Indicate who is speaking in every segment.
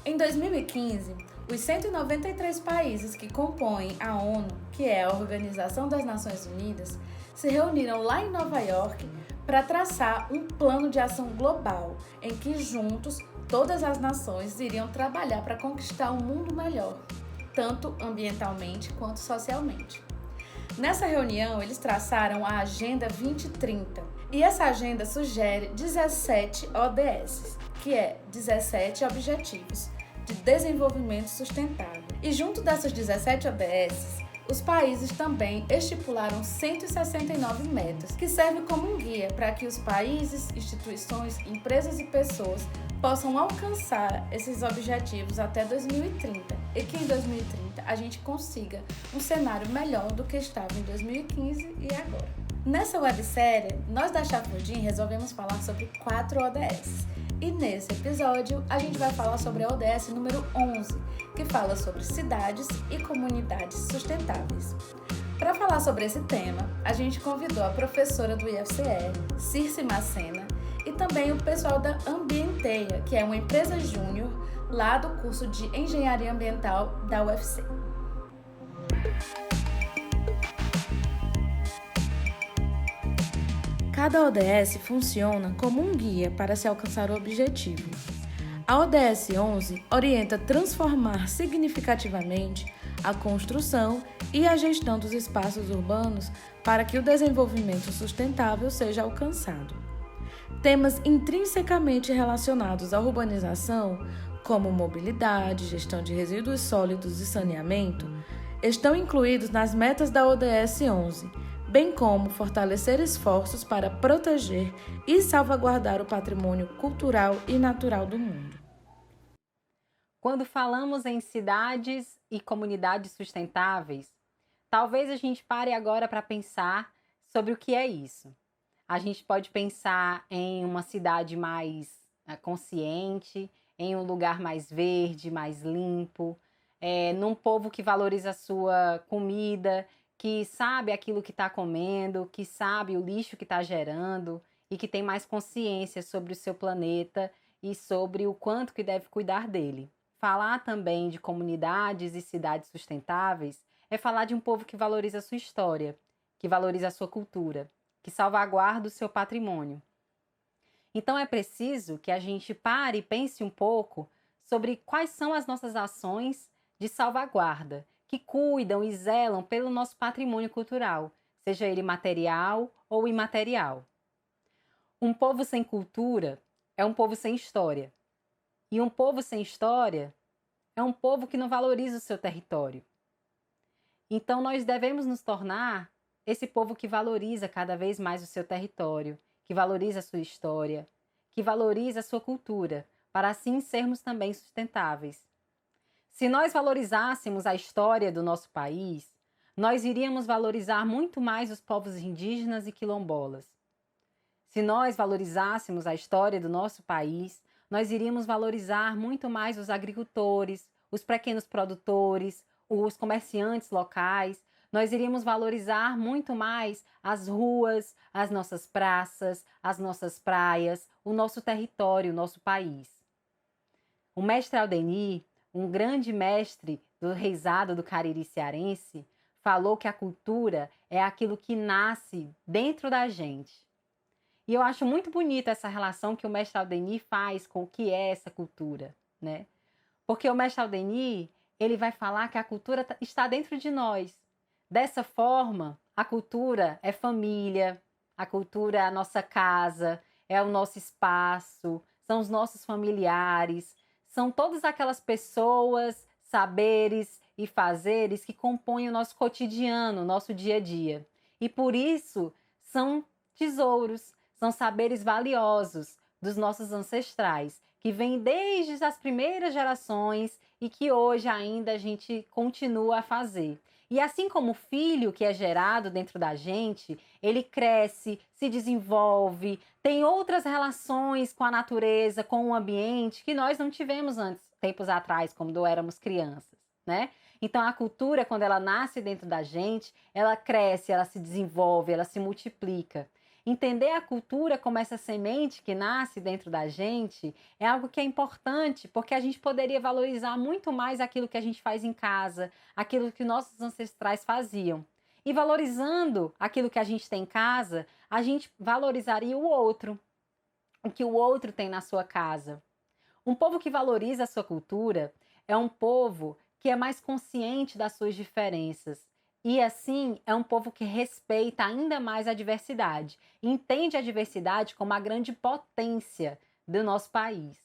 Speaker 1: Em 2015, os 193 países que compõem a ONU, que é a Organização das Nações Unidas, se reuniram lá em Nova York para traçar um plano de ação global em que juntos todas as nações iriam trabalhar para conquistar um mundo melhor, tanto ambientalmente quanto socialmente. Nessa reunião, eles traçaram a Agenda 2030 e essa agenda sugere 17 ODS, que é 17 Objetivos de Desenvolvimento Sustentável. E junto dessas 17 ODS, os países também estipularam 169 metas, que servem como um guia para que os países, instituições, empresas e pessoas possam alcançar esses objetivos até 2030 e que em 2030 a gente consiga um cenário melhor do que estava em 2015 e agora. Nessa websérie, nós da Chafurdin resolvemos falar sobre 4 ODS. E nesse episódio, a gente vai falar sobre a ODS número 11, que fala sobre cidades e comunidades sustentáveis. Para falar sobre esse tema, a gente convidou a professora do IFCE, Circe Macena, e também o pessoal da Ambienteia, que é uma empresa júnior lá do curso de Engenharia Ambiental da UFC. Cada ODS funciona como um guia para se alcançar o objetivo. A ODS 11 orienta transformar significativamente a construção e a gestão dos espaços urbanos para que o desenvolvimento sustentável seja alcançado. Temas intrinsecamente relacionados à urbanização, como mobilidade, gestão de resíduos sólidos e saneamento, estão incluídos nas metas da ODS 11, bem como fortalecer esforços para proteger e salvaguardar o patrimônio cultural e natural do mundo.
Speaker 2: Quando falamos em cidades e comunidades sustentáveis, talvez a gente pare agora para pensar sobre o que é isso. A gente pode pensar em uma cidade mais consciente, em um lugar mais verde, mais limpo, num povo que valoriza a sua comida, que sabe aquilo que está comendo, que sabe o lixo que está gerando e que tem mais consciência sobre o seu planeta e sobre o quanto que deve cuidar dele. Falar também de comunidades e cidades sustentáveis é falar de um povo que valoriza a sua história, que valoriza a sua cultura, que salvaguarda o seu patrimônio. Então é preciso que a gente pare e pense um pouco sobre quais são as nossas ações de salvaguarda, que cuidam e zelam pelo nosso patrimônio cultural, seja ele material ou imaterial. Um povo sem cultura é um povo sem história. E um povo sem história é um povo que não valoriza o seu território. Então nós devemos nos tornar esse povo que valoriza cada vez mais o seu território, que valoriza a sua história, que valoriza a sua cultura, para assim sermos também sustentáveis. Se nós valorizássemos a história do nosso país, nós iríamos valorizar muito mais os povos indígenas e quilombolas. Se nós valorizássemos a história do nosso país, nós iríamos valorizar muito mais os agricultores, os pequenos produtores, os comerciantes locais. Nós iríamos valorizar muito mais as ruas, as nossas praças, as nossas praias, o nosso território, o nosso país. O mestre Aldemir, um grande mestre do reisado do Cariri cearense, falou que a cultura é aquilo que nasce dentro da gente. E eu acho muito bonita essa relação que o mestre Aldemir faz com o que é essa cultura, né? Porque o mestre Aldemir, ele vai falar que a cultura está dentro de nós. Dessa forma, a cultura é família, a cultura é a nossa casa, é o nosso espaço, são os nossos familiares, são todas aquelas pessoas, saberes e fazeres que compõem o nosso cotidiano, o nosso dia a dia. E por isso são tesouros, são saberes valiosos dos nossos ancestrais, que vêm desde as primeiras gerações e que hoje ainda a gente continua a fazer. E assim como o filho que é gerado dentro da gente, ele cresce, se desenvolve, tem outras relações com a natureza, com o ambiente, que nós não tivemos antes, tempos atrás, quando éramos crianças, né? Então a cultura, quando ela nasce dentro da gente, ela cresce, ela se desenvolve, ela se multiplica. Entender a cultura como essa semente que nasce dentro da gente é algo que é importante, porque a gente poderia valorizar muito mais aquilo que a gente faz em casa, aquilo que nossos ancestrais faziam. E valorizando aquilo que a gente tem em casa, a gente valorizaria o outro, o que o outro tem na sua casa. Um povo que valoriza a sua cultura é um povo que é mais consciente das suas diferenças. E assim, é um povo que respeita ainda mais a diversidade. Entende a diversidade como a grande potência do nosso país.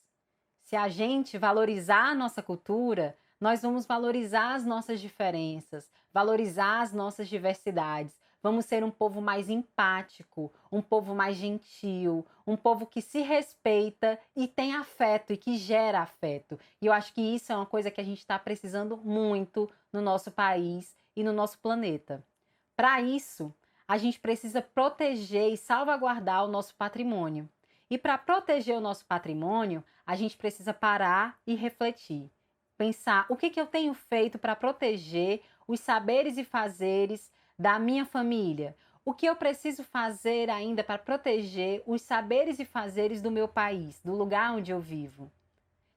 Speaker 2: Se a gente valorizar a nossa cultura, nós vamos valorizar as nossas diferenças, valorizar as nossas diversidades. Vamos ser um povo mais empático, um povo mais gentil, um povo que se respeita e tem afeto e que gera afeto. E eu acho que isso é uma coisa que a gente está precisando muito no nosso país e no nosso planeta. Para isso, a gente precisa proteger e salvaguardar o nosso patrimônio. E para proteger o nosso patrimônio, a gente precisa parar e refletir. Pensar o que eu tenho feito para proteger os saberes e fazeres da minha família. O que eu preciso fazer ainda para proteger os saberes e fazeres do meu país, do lugar onde eu vivo.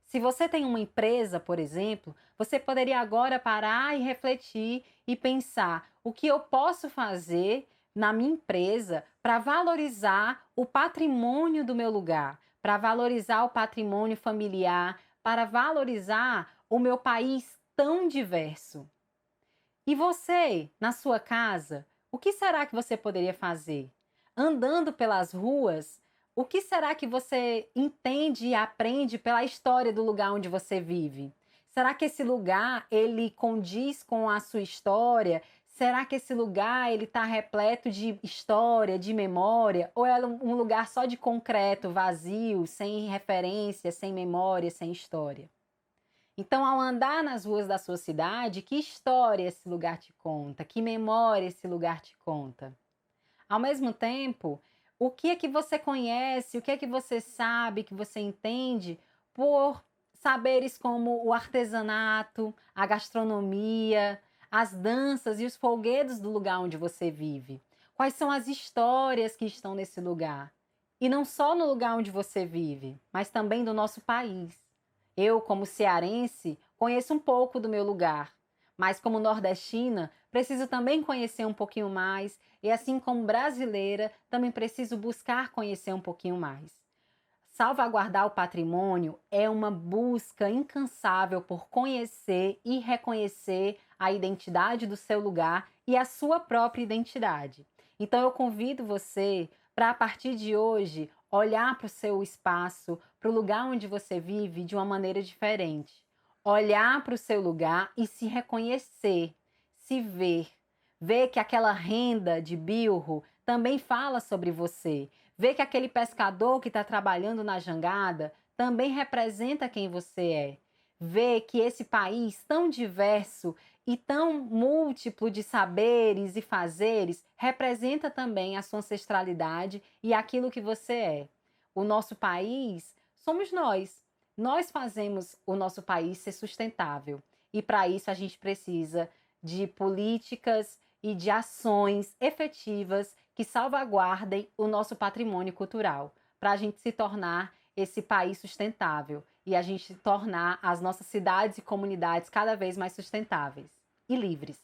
Speaker 2: Se você tem uma empresa, por exemplo, você poderia agora parar e refletir e pensar o que eu posso fazer na minha empresa para valorizar o patrimônio do meu lugar, para valorizar o patrimônio familiar, para valorizar o meu país tão diverso. E você, na sua casa, o que será que você poderia fazer? Andando pelas ruas, o que será que você entende e aprende pela história do lugar onde você vive? Será que esse lugar ele condiz com a sua história? Será que esse lugar ele está repleto de história, de memória? Ou é um lugar só de concreto, vazio, sem referência, sem memória, sem história? Então, ao andar nas ruas da sua cidade, que história esse lugar te conta? Que memória esse lugar te conta? Ao mesmo tempo, o que é que você conhece, o que é que você sabe, que você entende por saberes como o artesanato, a gastronomia, as danças e os folguedos do lugar onde você vive? Quais são as histórias que estão nesse lugar? E não só no lugar onde você vive, mas também do nosso país. Eu, como cearense, conheço um pouco do meu lugar, mas como nordestina, preciso também conhecer um pouquinho mais e assim como brasileira, também preciso buscar conhecer um pouquinho mais. Salvaguardar o patrimônio é uma busca incansável por conhecer e reconhecer a identidade do seu lugar e a sua própria identidade. Então eu convido você para, a partir de hoje, olhar para o seu espaço, para o lugar onde você vive de uma maneira diferente. Olhar para o seu lugar e se reconhecer, se ver. Ver que aquela renda de bilro também fala sobre você. Ver que aquele pescador que está trabalhando na jangada também representa quem você é. Ver que esse país tão diverso e tão múltiplo de saberes e fazeres representa também a sua ancestralidade e aquilo que você é. O nosso país somos nós. Nós fazemos o nosso país ser sustentável. E para isso a gente precisa de políticas e de ações efetivas que salvaguardem o nosso patrimônio cultural, para a gente se tornar esse país sustentável e a gente tornar as nossas cidades e comunidades cada vez mais sustentáveis e livres.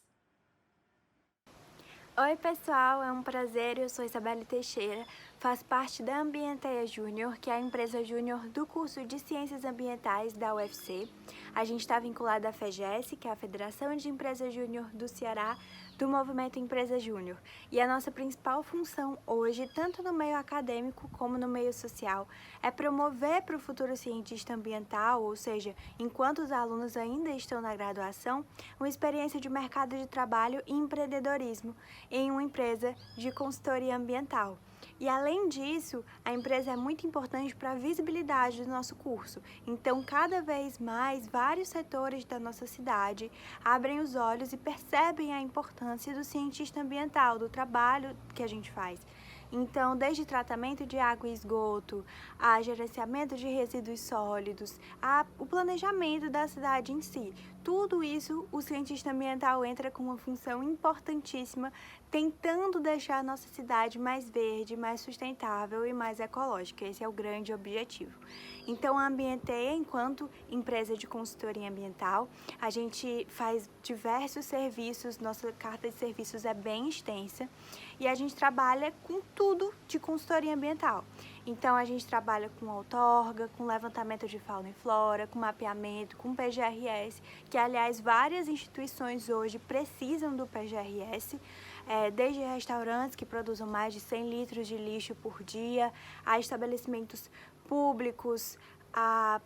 Speaker 3: Oi pessoal, é um prazer, eu sou Isabelle Teixeira, faço parte da Ambienteia Júnior, que é a empresa júnior do curso de Ciências Ambientais da UFC. A gente está vinculada à FEGES, que é a Federação de Empresas Júnior do Ceará, do Movimento Empresa Júnior. E a nossa principal função hoje, tanto no meio acadêmico como no meio social, é promover para o futuro cientista ambiental, ou seja, enquanto os alunos ainda estão na graduação, uma experiência de mercado de trabalho e empreendedorismo em uma empresa de consultoria ambiental. E além disso, a empresa é muito importante para a visibilidade do nosso curso. Então, cada vez mais, vários setores da nossa cidade abrem os olhos e percebem a importância do cientista ambiental, do trabalho que a gente faz. Então, desde tratamento de água e esgoto, a gerenciamento de resíduos sólidos, o planejamento da cidade em si, tudo isso o cientista ambiental entra com uma função importantíssima tentando deixar a nossa cidade mais verde, mais sustentável e mais ecológica. Esse é o grande objetivo. Então, a Ambienteia, enquanto empresa de consultoria ambiental, a gente faz diversos serviços, nossa carta de serviços é bem extensa e a gente trabalha com tudo de consultoria ambiental. Então, a gente trabalha com outorga, com levantamento de fauna e flora, com mapeamento, com PGRS, que, aliás, várias instituições hoje precisam do PGRS, desde restaurantes que produzem mais de 100 litros de lixo por dia, a estabelecimentos públicos, a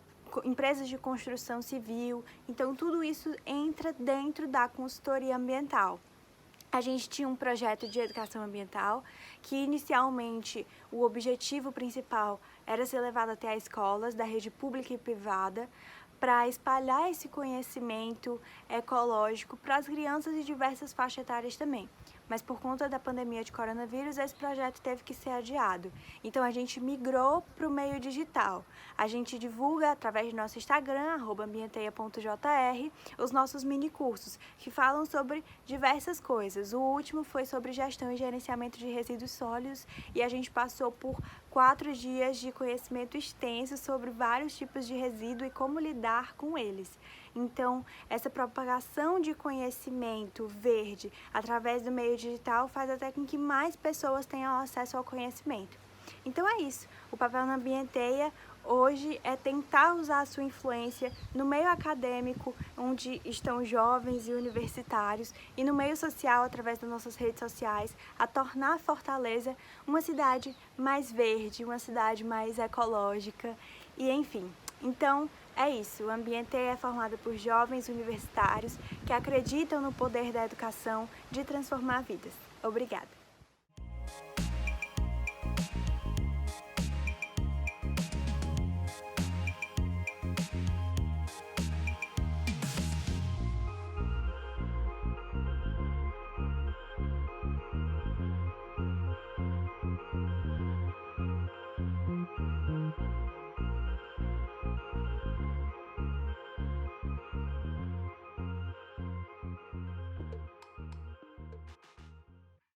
Speaker 3: empresas de construção civil. Então, tudo isso entra dentro da consultoria ambiental. A gente tinha um projeto de educação ambiental que, inicialmente, o objetivo principal era ser levado até as escolas da rede pública e privada para espalhar esse conhecimento ecológico para as crianças de diversas faixas etárias também. Mas por conta da pandemia de coronavírus, esse projeto teve que ser adiado. Então, a gente migrou para o meio digital. A gente divulga através do nosso Instagram, @ambienteia.jr, os nossos mini cursos, que falam sobre diversas coisas. O último foi sobre gestão e gerenciamento de resíduos sólidos e a gente passou por 4 dias de conhecimento extenso sobre vários tipos de resíduo e como lidar com eles. Então, essa propagação de conhecimento verde através do meio digital faz até com que mais pessoas tenham acesso ao conhecimento. Então é isso. O papel na Ambienteia hoje é tentar usar a sua influência no meio acadêmico, onde estão jovens e universitários, e no meio social, através das nossas redes sociais, a tornar Fortaleza uma cidade mais verde, uma cidade mais ecológica, e enfim. Então, é isso. O Ambienteia é formado por jovens universitários que acreditam no poder da educação de transformar vidas. Obrigada.